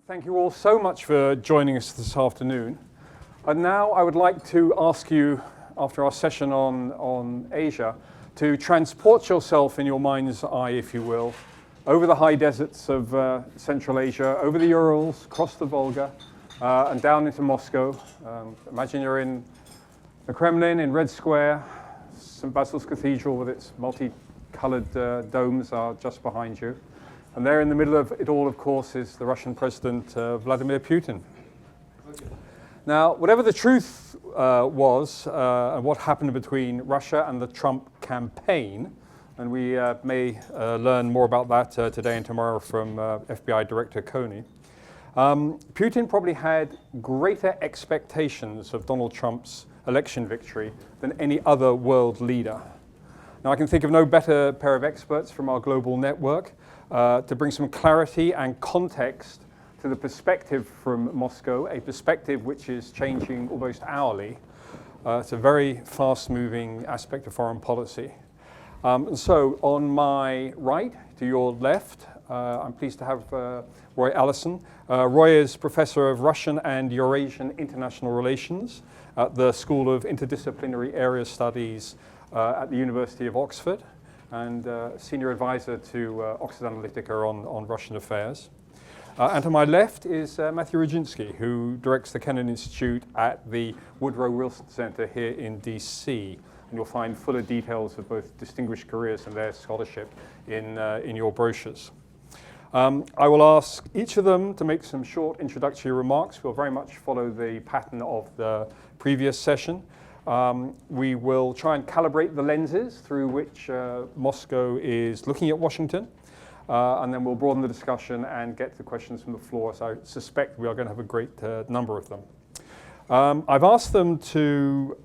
Thank you all so much for joining us this afternoon. And now I would like to ask you, after our session on Asia, to transport yourself in your mind's eye, if you will, over the high deserts of Central Asia, over the Urals, across the Volga, and down into Moscow. Imagine you're in the Kremlin, in Red Square. St. Basil's Cathedral with its multicolored domes are just behind you. And there in the middle of it all, of course, is the Russian President, Vladimir Putin. Okay. Now, whatever the truth was and what happened between Russia and the Trump campaign, and we may learn more about that today and tomorrow from FBI Director Comey, Putin probably had greater expectations of Donald Trump's election victory than any other world leader. Now, I can think of no better pair of experts from our global network to bring some clarity and context to the perspective from Moscow, a perspective which is changing almost hourly. It's a very fast-moving aspect of foreign policy. And so on my right, to your left, I'm pleased to have Roy Allison. Roy is Professor of Russian and Eurasian International Relations at the School of Interdisciplinary Area Studies at the University of Oxford, and Senior Advisor to Oxford Analytica on Russian affairs. And to my left is Matthew Rodzinski, who directs the Kennan Institute at the Woodrow Wilson Center here in DC. And you'll find fuller details of both distinguished careers and their scholarship in your brochures. I will ask each of them to make some short introductory remarks. We'll very much follow the pattern of the previous session. We will try and calibrate the lenses through which Moscow is looking at Washington, and then we'll broaden the discussion and get to questions from the floor. So I suspect we are going to have a great number of them. I've asked them to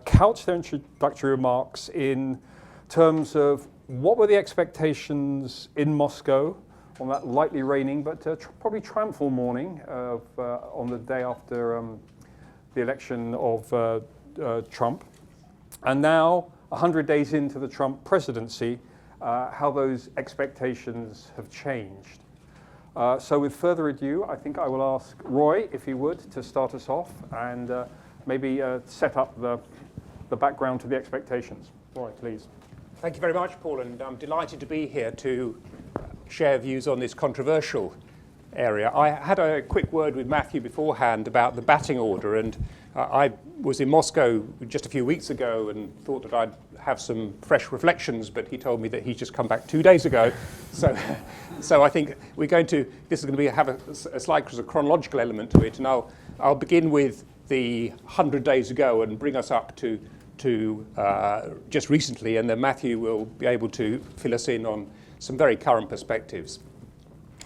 couch their introductory remarks in terms of what were the expectations in Moscow on that lightly raining but probably triumphal morning on the day after the election of Trump, and now 100 days into the Trump presidency, how those expectations have changed. So with further ado, I think I will ask Roy, if he would, to start us off and maybe set up the background to the expectations. Roy, please. Thank you very much, Paul, and I'm delighted to be here to share views on this controversial area. I had a quick word with Matthew beforehand about the batting order, and I was in Moscow just a few weeks ago and thought that I'd have some fresh reflections, but he told me that he's just come back 2 days ago. So I think this is going to have a slight chronological element to it, and I'll begin with the 100 days ago and bring us up to just recently, and then Matthew will be able to fill us in on some very current perspectives.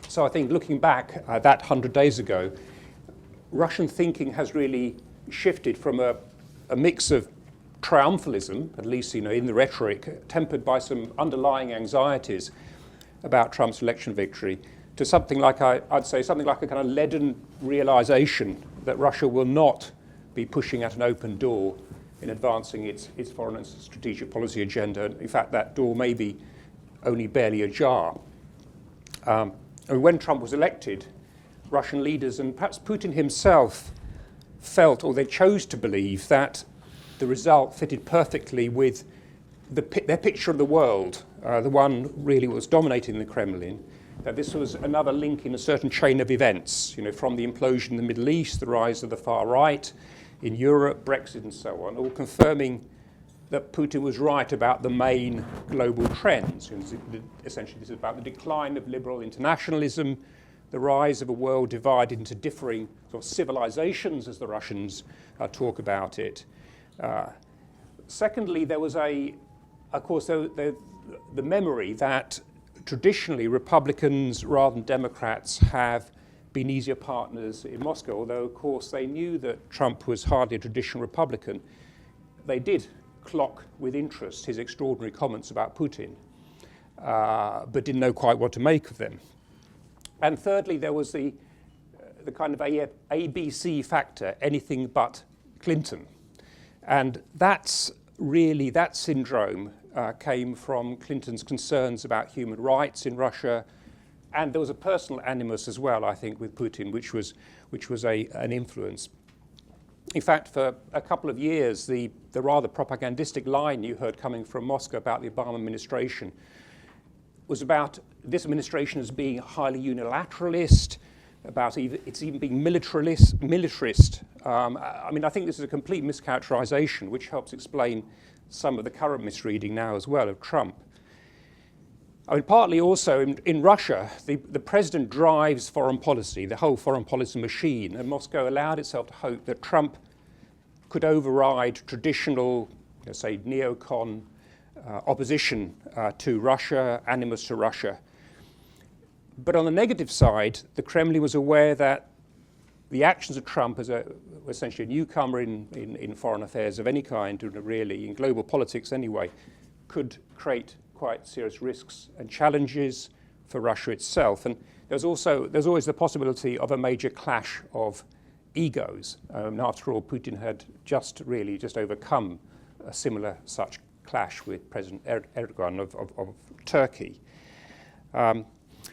So I think looking back at that 100 days ago, Russian thinking has really shifted from a mix of triumphalism, at least in the rhetoric, tempered by some underlying anxieties about Trump's election victory, to something like I'd say something like a kind of leaden realization that Russia will not be pushing at an open door in advancing its foreign and strategic policy agenda. In fact, that door may be only barely ajar. When Trump was elected, Russian leaders and perhaps Putin himself felt, or they chose to believe, that the result fitted perfectly with their picture of the world, the one really was dominating the Kremlin, that this was another link in a certain chain of events, from the implosion in the Middle East, the rise of the far right in Europe, Brexit and so on, all confirming that Putin was right about the main global trends. Essentially, this is about the decline of liberal internationalism, the rise of a world divided into differing sort of civilizations, as the Russians talk about it. Secondly, there was of course, the memory that traditionally Republicans rather than Democrats have been easier partners in Moscow, although of course they knew that Trump was hardly a traditional Republican. They did clock with interest his extraordinary comments about Putin, but didn't know quite what to make of them. And thirdly, there was the kind of ABC factor, anything but Clinton. And that syndrome came from Clinton's concerns about human rights in Russia, And there was a personal animus as well, I think, with Putin, which was an influence. In fact, for a couple of years, the rather propagandistic line you heard coming from Moscow about the Obama administration was about this administration as being highly unilateralist, about it's even being militarist. I mean, I think this is a complete mischaracterization, which helps explain some of the current misreading now as well of Trump. I mean, partly also in Russia, the president drives foreign policy, the whole foreign policy machine, and Moscow allowed itself to hope that Trump could override traditional, say, neocon opposition to Russia, animus to Russia. But on the negative side, the Kremlin was aware that the actions of Trump as essentially a newcomer in foreign affairs of any kind, really, in global politics anyway, could create quite serious risks and challenges for Russia itself. And there's always the possibility of a major clash of egos. After all, Putin had just overcome a similar such clash with President Erdogan of Turkey.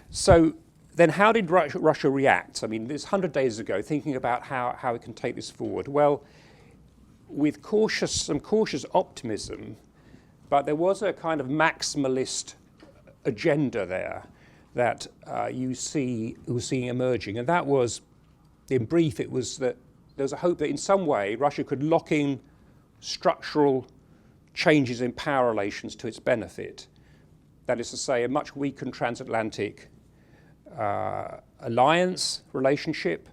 So then how did Russia react? I mean, this 100 days ago, thinking about how it can take this forward. Well, with some cautious optimism, but there was a kind of maximalist agenda there that you were seeing emerging. And that was, in brief, it was that there was a hope that in some way Russia could lock in structural changes in power relations to its benefit. That is to say, a much weakened transatlantic alliance relationship,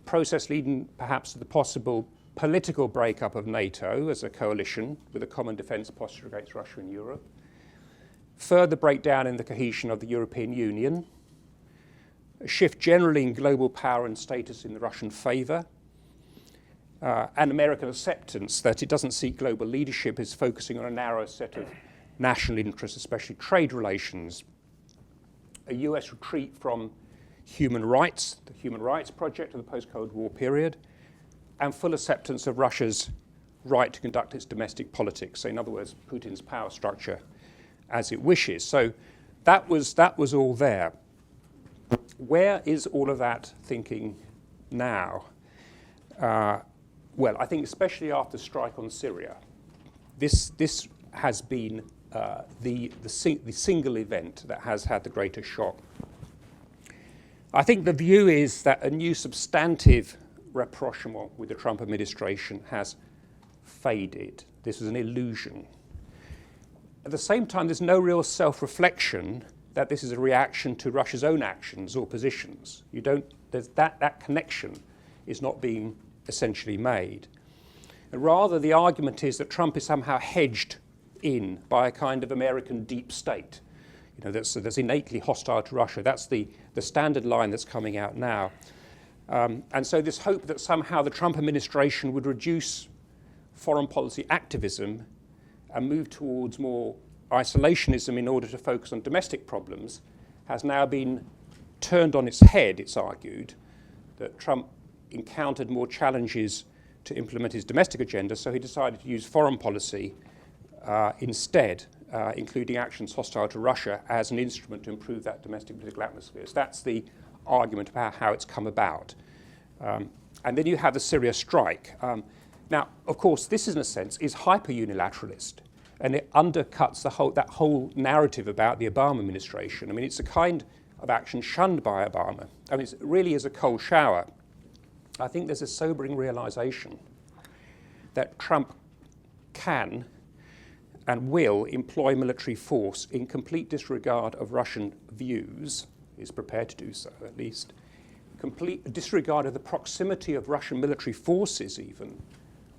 process leading perhaps to the possible political breakup of NATO as a coalition with a common defence posture against Russia and Europe, further breakdown in the cohesion of the European Union, a shift generally in global power and status in the Russian favour, and American acceptance that it doesn't seek global leadership, is focusing on a narrow set of national interests, especially trade relations, a US retreat from human rights, the human rights project of the post-Cold War period, and full acceptance of Russia's right to conduct its domestic politics. So in other words, Putin's power structure as it wishes. So that was all there. Where is all of that thinking now? Well, I think especially after the strike on Syria, this has been the single event that has had the greatest shock. I think the view is that a new substantive rapprochement with the Trump administration has faded. This is an illusion. At the same time, there's no real self-reflection that this is a reaction to Russia's own actions or positions. That connection is not being essentially made. And rather, the argument is that Trump is somehow hedged in by a kind of American deep state, that's innately hostile to Russia. That's the standard line that's coming out now. And so this hope that somehow the Trump administration would reduce foreign policy activism and move towards more isolationism in order to focus on domestic problems has now been turned on its head, it's argued, that Trump encountered more challenges to implement his domestic agenda, so he decided to use foreign policy instead, including actions hostile to Russia, as an instrument to improve that domestic political atmosphere. So that's the argument about how it's come about. And then you have the Syria strike. Now, of course, this, in a sense, is hyper-unilateralist, and it undercuts that whole narrative about the Obama administration. I mean, it's a kind of action shunned by Obama. I mean, it really is a cold shower. I think there's a sobering realization that Trump can and will employ military force in complete disregard of Russian views, is prepared to do so at least, complete disregard of the proximity of Russian military forces even,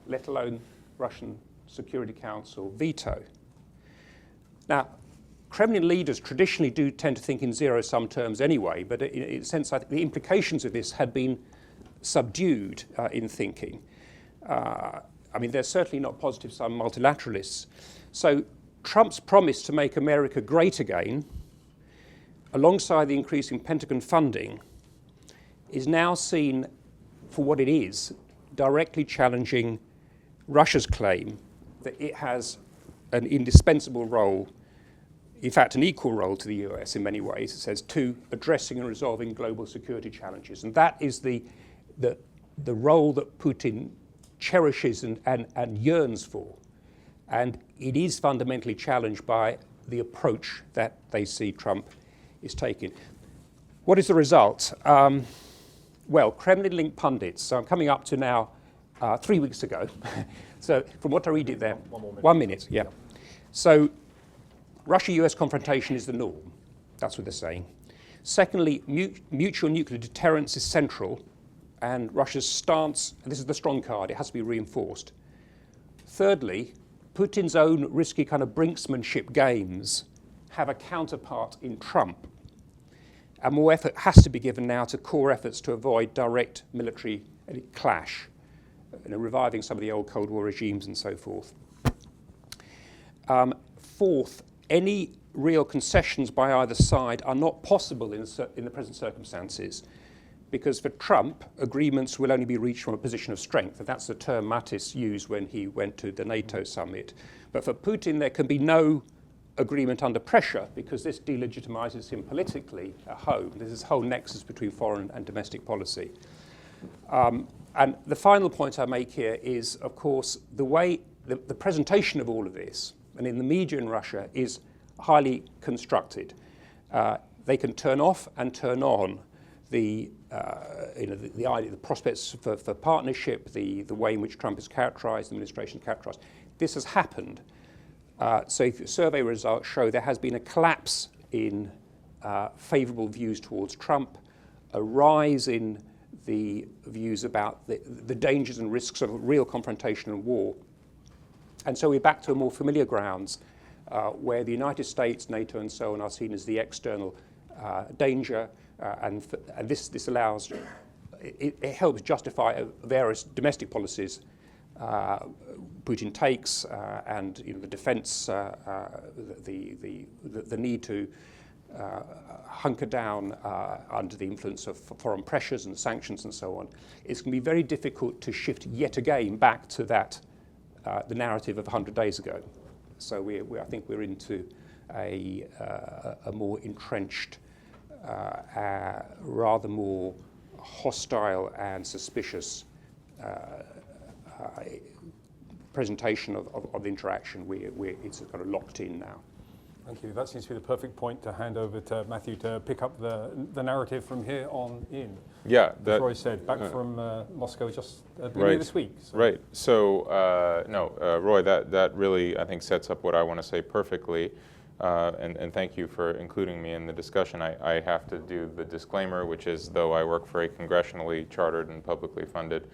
let alone Russian Security Council veto. Now, Kremlin leaders traditionally do tend to think in zero-sum terms anyway, but in a sense, I think the implications of this had been subdued in thinking. I mean, they're certainly not positive sum multilateralists. So Trump's promise to make America great again, alongside the increase in Pentagon funding, is now seen for what it is, directly challenging Russia's claim that it has an indispensable role in fact, an equal role to the US in many ways. It says, 2, addressing and resolving global security challenges. And that is the role that Putin cherishes and yearns for. And it is fundamentally challenged by the approach that they see Trump is taking. What is the result? Well, Kremlin-linked pundits, so I'm coming up to now 3 weeks ago. So from what I read it there, 1 minute, yeah. So Russia-US confrontation is the norm. That's what they're saying. Secondly, mutual nuclear deterrence is central, and Russia's stance, and this is the strong card, it has to be reinforced. Thirdly, Putin's own risky kind of brinksmanship games have a counterpart in Trump. And more effort has to be given now to core efforts to avoid direct military clash, reviving some of the old Cold War regimes and so forth. Fourth, any real concessions by either side are not possible in the present circumstances, because for Trump, agreements will only be reached from a position of strength, and that's the term Mattis used when he went to the NATO summit. But for Putin, there can be no agreement under pressure, because this delegitimizes him politically at home. There's this whole nexus between foreign and domestic policy. And the final point I make here is, of course, the way the presentation of all of this, and in the media in Russia, is highly constructed. They can turn off and turn on the idea, the prospects for partnership, the way in which Trump is characterized, the administration is characterized. This has happened. So if survey results show there has been a collapse in favorable views towards Trump, a rise in the views about the dangers and risks of real confrontation and war. And so we're back to a more familiar grounds where the United States, NATO and so on are seen as the external danger, and this allows, it helps justify various domestic policies Putin takes, and the defense, the need to hunker down under the influence of foreign pressures and sanctions and so on. It's going to be very difficult to shift yet again back to that, the narrative of 100 days ago. So I think we're into a more entrenched, rather more hostile and suspicious presentation of the interaction where it's kind of locked in now. Thank you. That seems to be the perfect point to hand over to Matthew to pick up the narrative from here on in. Yeah. As Roy said, back from Moscow just at the beginning of this week. So. Right. So, Roy, that really, I think, sets up what I want to say perfectly. And thank you for including me in the discussion. I have to do the disclaimer, which is, though I work for a congressionally chartered and publicly funded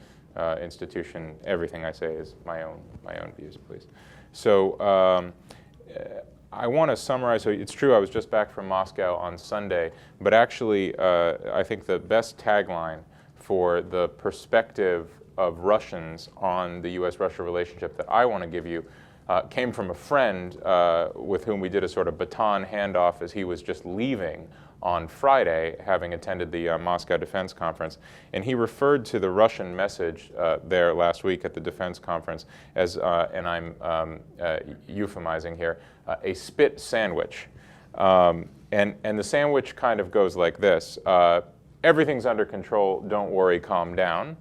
institution, everything I say is my own views, please. So I want to summarize. So it's true, I was just back from Moscow on Sunday, but actually I think the best tagline for the perspective of Russians on the U.S.-Russia relationship that I want to give you came from a friend with whom we did a sort of baton handoff as he was just leaving on Friday, having attended the Moscow Defense Conference. And he referred to the Russian message there last week at the Defense Conference as, and I'm euphemizing here, a spit sandwich. And the sandwich kind of goes like this. Everything's under control, don't worry, calm down.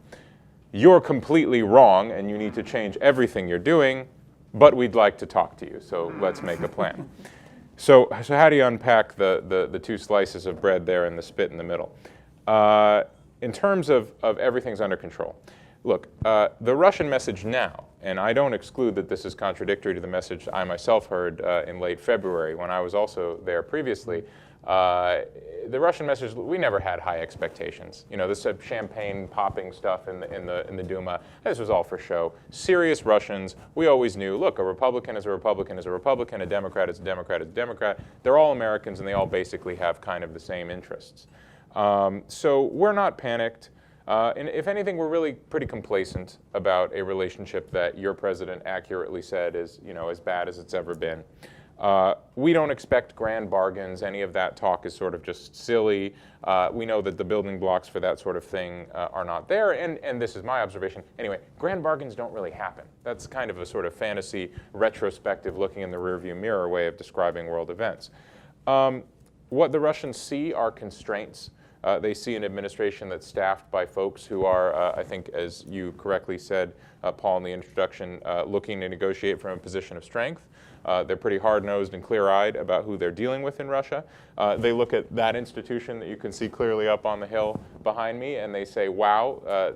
You're completely wrong and you need to change everything you're doing, but we'd like to talk to you, so let's make a plan. So how do you unpack the two slices of bread there and the spit in the middle? In terms of everything's under control, look, the Russian message now, and I don't exclude that this is contradictory to the message I myself heard in late February when I was also there previously. The Russian message, we never had high expectations. You know, this champagne popping stuff in the Duma, this was all for show. Serious Russians, we always knew, look, a Republican is a Republican is a Republican, a Democrat is a Democrat is a Democrat. They're all Americans and they all basically have kind of the same interests. So we're not panicked. And if anything, we're really pretty complacent about a relationship that your president accurately said is, you know, as bad as it's ever been. We don't expect grand bargains. Any of that talk is sort of just silly. We know that the building blocks for that sort of thing are not there, and this is my observation. Anyway, grand bargains don't really happen. That's kind of a sort of fantasy, retrospective, looking in the rearview mirror way of describing world events. What the Russians see are constraints. They see an administration that's staffed by folks who are, I think, as you correctly said, Paul, in the introduction, looking to negotiate from a position of strength. They're pretty hard-nosed and clear-eyed about who they're dealing with in Russia. They look at that institution that you can see clearly up on the hill behind me, and they say, wow,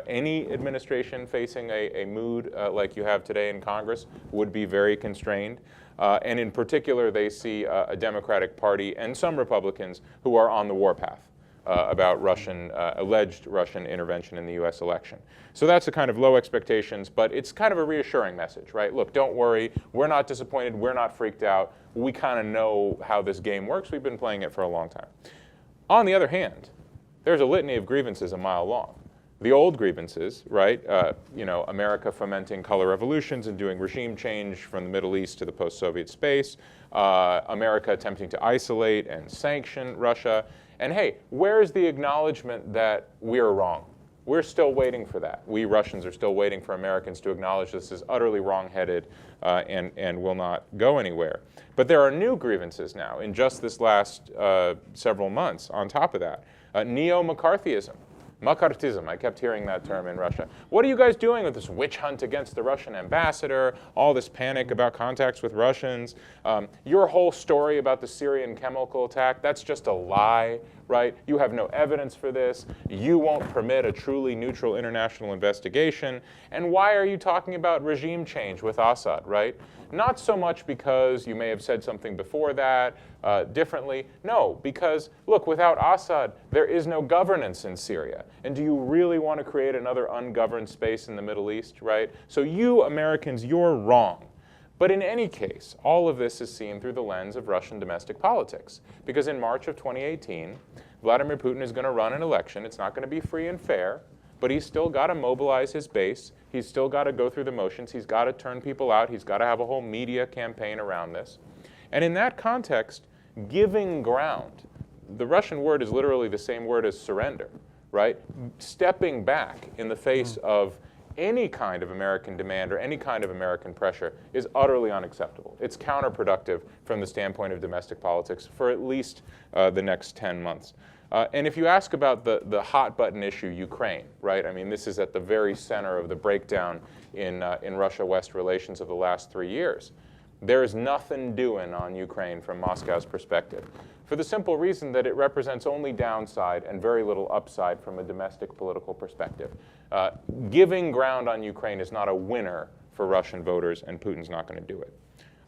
any administration facing a mood like you have today in Congress would be very constrained. And in particular, they see a Democratic Party and some Republicans who are on the warpath about alleged Russian intervention in the U.S. election. So that's a kind of low expectations, but it's kind of a reassuring message, right? Look, don't worry. We're not disappointed. We're not freaked out. We kind of know how this game works. We've been playing it for a long time. On the other hand, there's a litany of grievances a mile long. The old grievances, right? America fomenting color revolutions and doing regime change from the Middle East to the post-Soviet space. America attempting to isolate and sanction Russia. And hey, where's the acknowledgement that we're wrong? We're still waiting for that. We Russians are still waiting for Americans to acknowledge this is utterly wrong-headed and will not go anywhere. But there are new grievances now in just this last several months on top of that. Neo-McCarthyism. Makartism, I kept hearing that term in Russia. What are you guys doing with this witch hunt against the Russian ambassador, all this panic about contacts with Russians? Your whole story about the Syrian chemical attack, that's just a lie, right? You have no evidence for this. You won't permit a truly neutral international investigation. And why are you talking about regime change with Assad, right? Not so much because you may have said something before that differently. No, because, look, without Assad, there is no governance in Syria. And do you really want to create another ungoverned space in the Middle East, right? So you Americans, you're wrong. But in any case, all of this is seen through the lens of Russian domestic politics. Because in March of 2018, Vladimir Putin is going to run an election. It's not going to be free and fair. But he's still got to mobilize his base. He's still got to go through the motions. He's got to turn people out. He's got to have a whole media campaign around this. And in that context, giving ground, the Russian word is literally the same word as surrender, right? Stepping back in the face of any kind of American demand or any kind of American pressure is utterly unacceptable. It's counterproductive from the standpoint of domestic politics for at least the next 10 months. And if you ask about the hot button issue, Ukraine, right? I mean, this is at the very center of the breakdown in Russia-West relations of the last 3 years. There is nothing doing on Ukraine from Moscow's perspective, for the simple reason that it represents only downside and very little upside from a domestic political perspective. Giving ground on Ukraine is not a winner for Russian voters, and Putin's not going to do it.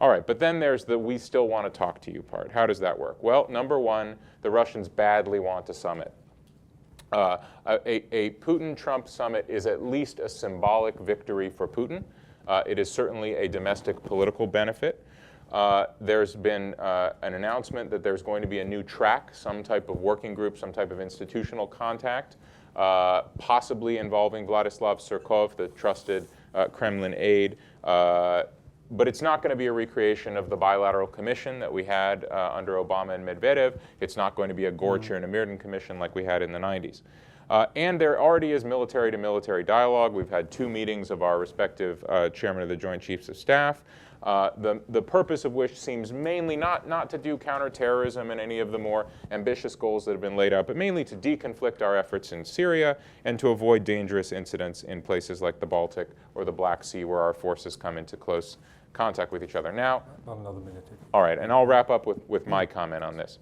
All right, but then there's the we still want to talk to you part. How does that work? Well, number one, the Russians badly want a summit. A Putin-Trump summit is at least a symbolic victory for Putin. It is certainly a domestic political benefit. There's been an announcement that there's going to be a new track, some type of working group, some type of institutional contact, possibly involving Vladislav Surkov, the trusted Kremlin aide. But it's not going to be a recreation of the bilateral commission that we had under Obama and Medvedev. It's not going to be a Gorchir and Amirdin commission like we had in the 90s. And there already is military-to-military dialogue. We've had 2 meetings of our respective chairman of the Joint Chiefs of Staff, the purpose of which seems mainly not to do counterterrorism and any of the more ambitious goals that have been laid out, but mainly to deconflict our efforts in Syria and to avoid dangerous incidents in places like the Baltic or the Black Sea where our forces come into close contact with each other. Now, About another minute. all right, and I'll wrap up with my comment on this.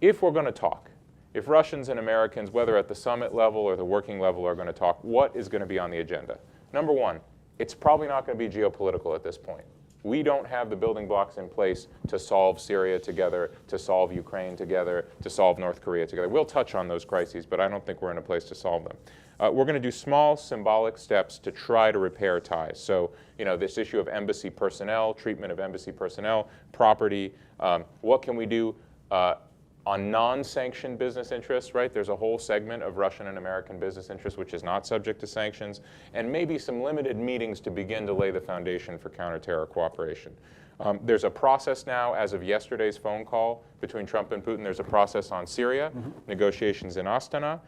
If we're going to talk, if Russians and Americans, whether at the summit level or the working level, are going to talk, what is going to be on the agenda? Number one, it's probably not going to be geopolitical at this point. We don't have the building blocks in place to solve Syria together, to solve Ukraine together, to solve North Korea together. We'll touch on those crises, but I don't think we're in a place to solve them. We're going to do small symbolic steps to try to repair ties. So, this issue of embassy personnel, treatment of embassy personnel, property, what can we do? On non-sanctioned business interests, right, there's a whole segment of Russian and American business interests which is not subject to sanctions, and maybe some limited meetings to begin to lay the foundation for counterterror cooperation. There's a process now, as of yesterday's phone call between Trump and Putin, there's a process on Syria, negotiations in Astana,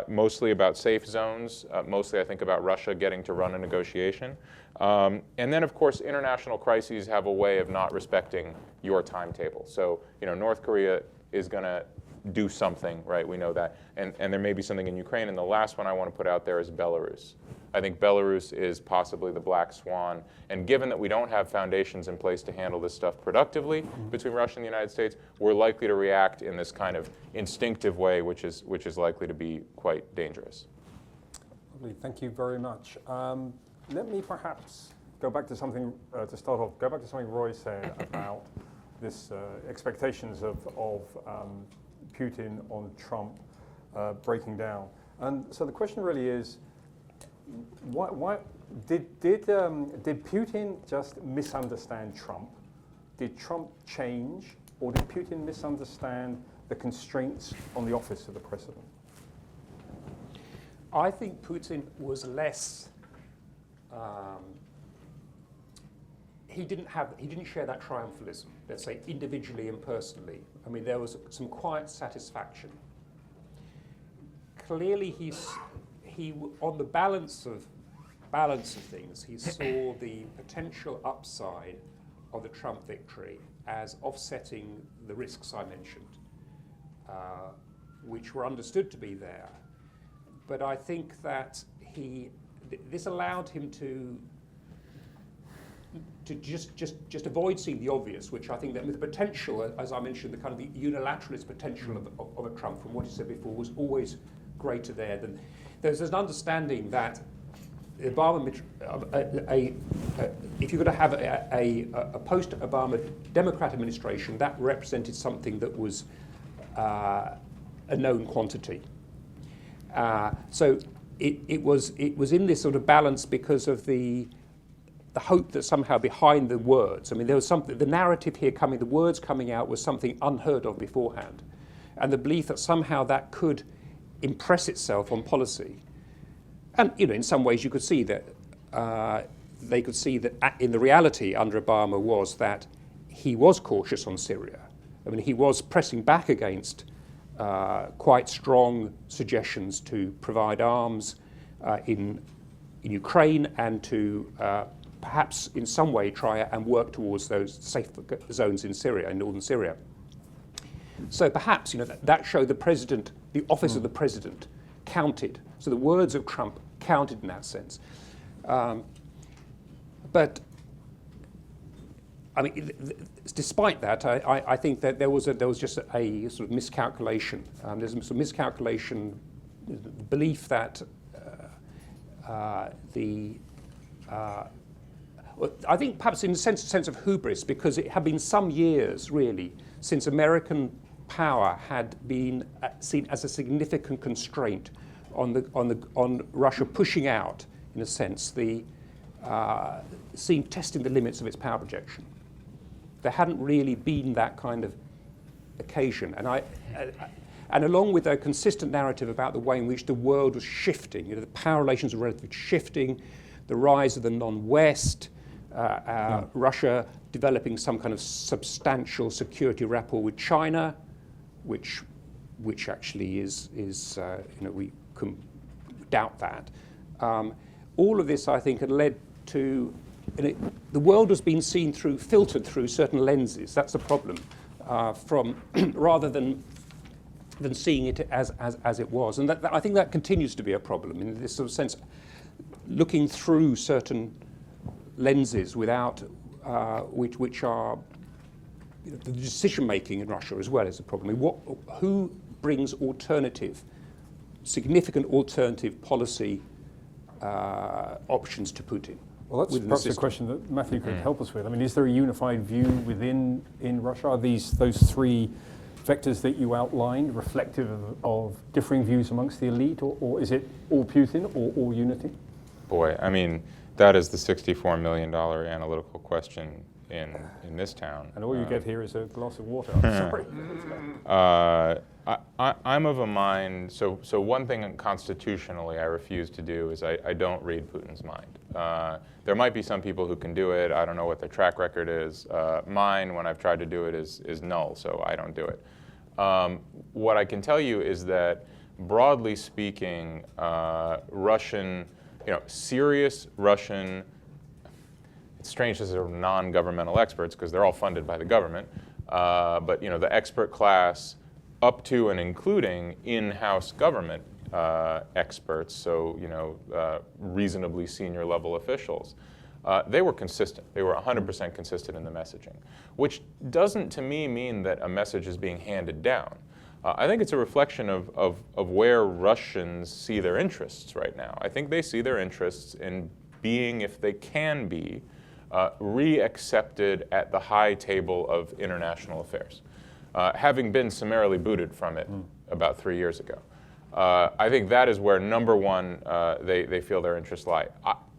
mostly about safe zones, mostly I think about Russia getting to run a negotiation. And then, of course, international crises have a way of not respecting your timetable. So, North Korea is going to do something, right? We know that. And there may be something in Ukraine. And the last one I want to put out there is Belarus. I think Belarus is possibly the black swan. And given that we don't have foundations in place to handle this stuff productively between Russia and the United States, we're likely to react in this kind of instinctive way, which is likely to be quite dangerous. Lovely. Thank you very much. Let me perhaps go back to something, to start off, go back to something Roy said about this expectations of Putin on Trump breaking down. And so the question really is, why did Putin just misunderstand Trump? Did Trump change, or did Putin misunderstand the constraints on the office of the president? I think Putin was less. He didn't share that triumphalism, let's say, individually and personally. I mean, there was some quiet satisfaction. Clearly, he on the balance of things, he saw the potential upside of the Trump victory as offsetting the risks I mentioned, which were understood to be there. But I think that this allowed him to just avoid seeing the obvious, which I think that with the potential, as I mentioned, the kind of the unilateralist potential of a Trump, from what he said before, was always greater there than. There's an understanding that Obama, if you're going to have a post-Obama Democrat administration, that represented something that was a known quantity. So it was in this sort of balance because of the hope that somehow behind the words, I mean, there was something, the narrative here the words coming out was something unheard of beforehand. And the belief that somehow that could impress itself on policy. And, in some ways you could see that, they could see that in the reality under Obama was that he was cautious on Syria. I mean, he was pressing back against quite strong suggestions to provide arms in Ukraine and to perhaps in some way try and work towards those safe zones in Syria, in northern Syria. So perhaps, that showed the president, the office of the president counted. So the words of Trump counted in that sense. But I mean, despite that, I think that there was just a sort of miscalculation. There's some miscalculation, belief that I think perhaps in a sense of hubris, because it had been some years really since American power had been seen as a significant constraint on Russia pushing out, in a sense, testing the limits of its power projection. There hadn't really been that kind of occasion, and along with a consistent narrative about the way in which the world was shifting, the power relations were relatively shifting, the rise of the non-West, Russia developing some kind of substantial security rapport with China, which actually is we can doubt that. All of this, I think, had led to the world was being seen filtered through certain lenses. That's the problem, from rather than seeing it as it was, and that I think that continues to be a problem in this sort of sense, looking through certain lenses without which are the decision making in Russia as well is a problem. Who brings significant alternative policy options to Putin? Well, that's perhaps a question that Matthew could help us with. I mean, is there a unified view in Russia? Are those three vectors that you outlined reflective of differing views amongst the elite, or is it all Putin or all unity? Boy, I mean, that is the $64 million analytical question in this town. And all you get here is a glass of water. I'm sorry. I'm of a mind, so one thing constitutionally I refuse to do is I don't read Putin's mind. There might be some people who can do it. I don't know what their track record is. Mine, when I've tried to do it, is null, so I don't do it. What I can tell you is that, broadly speaking, Russian, serious Russian, it's strange to say non-governmental experts because they're all funded by the government, but the expert class up to and including in-house government experts, so reasonably senior level officials, they were consistent. They were 100% consistent in the messaging, which doesn't to me mean that a message is being handed down. I think it's a reflection of where Russians see their interests right now. I think they see their interests in being, if they can be, re-accepted at the high table of international affairs, having been summarily booted from it about 3 years ago. I think that is where, number one, they feel their interests lie.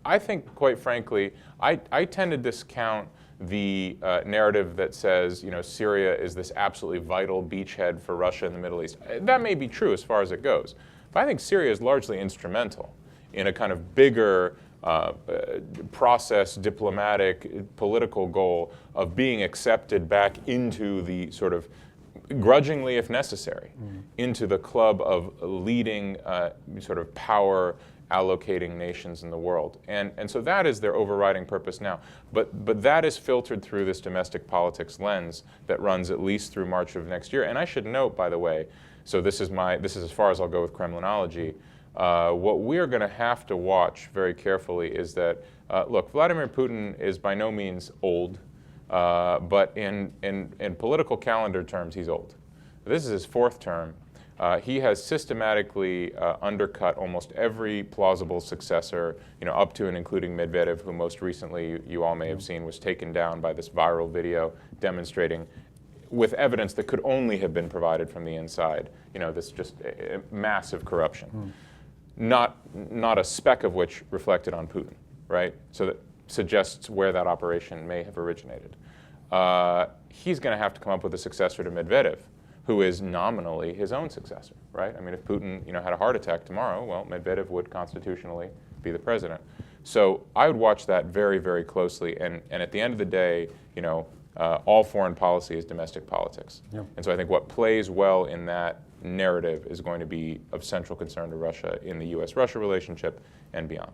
I think, quite frankly, I tend to discount the narrative that says, Syria is this absolutely vital beachhead for Russia in the Middle East. That may be true as far as it goes, but I think Syria is largely instrumental in a kind of bigger process, diplomatic, political goal of being accepted back into the sort of, grudgingly if necessary, into the club of leading sort of power allocating nations in the world. And so that is their overriding purpose now. But that is filtered through this domestic politics lens that runs at least through March of next year. And I should note, by the way, so this is as far as I'll go with Kremlinology, what we're going to have to watch very carefully is that, look, Vladimir Putin is by no means old, but in political calendar terms, he's old. This is his 4th term. He has systematically undercut almost every plausible successor, up to and including Medvedev, who most recently, you all may have seen, was taken down by this viral video demonstrating, with evidence that could only have been provided from the inside, this just massive corruption. Not a speck of which reflected on Putin, right? So that suggests where that operation may have originated. He's going to have to come up with a successor to Medvedev, who is nominally his own successor, right? I mean, if Putin, had a heart attack tomorrow, well, Medvedev would constitutionally be the president. So I would watch that very, very closely. And at the end of the day, all foreign policy is domestic politics. Yeah. And so I think what plays well in that narrative is going to be of central concern to Russia in the U.S.-Russia relationship and beyond.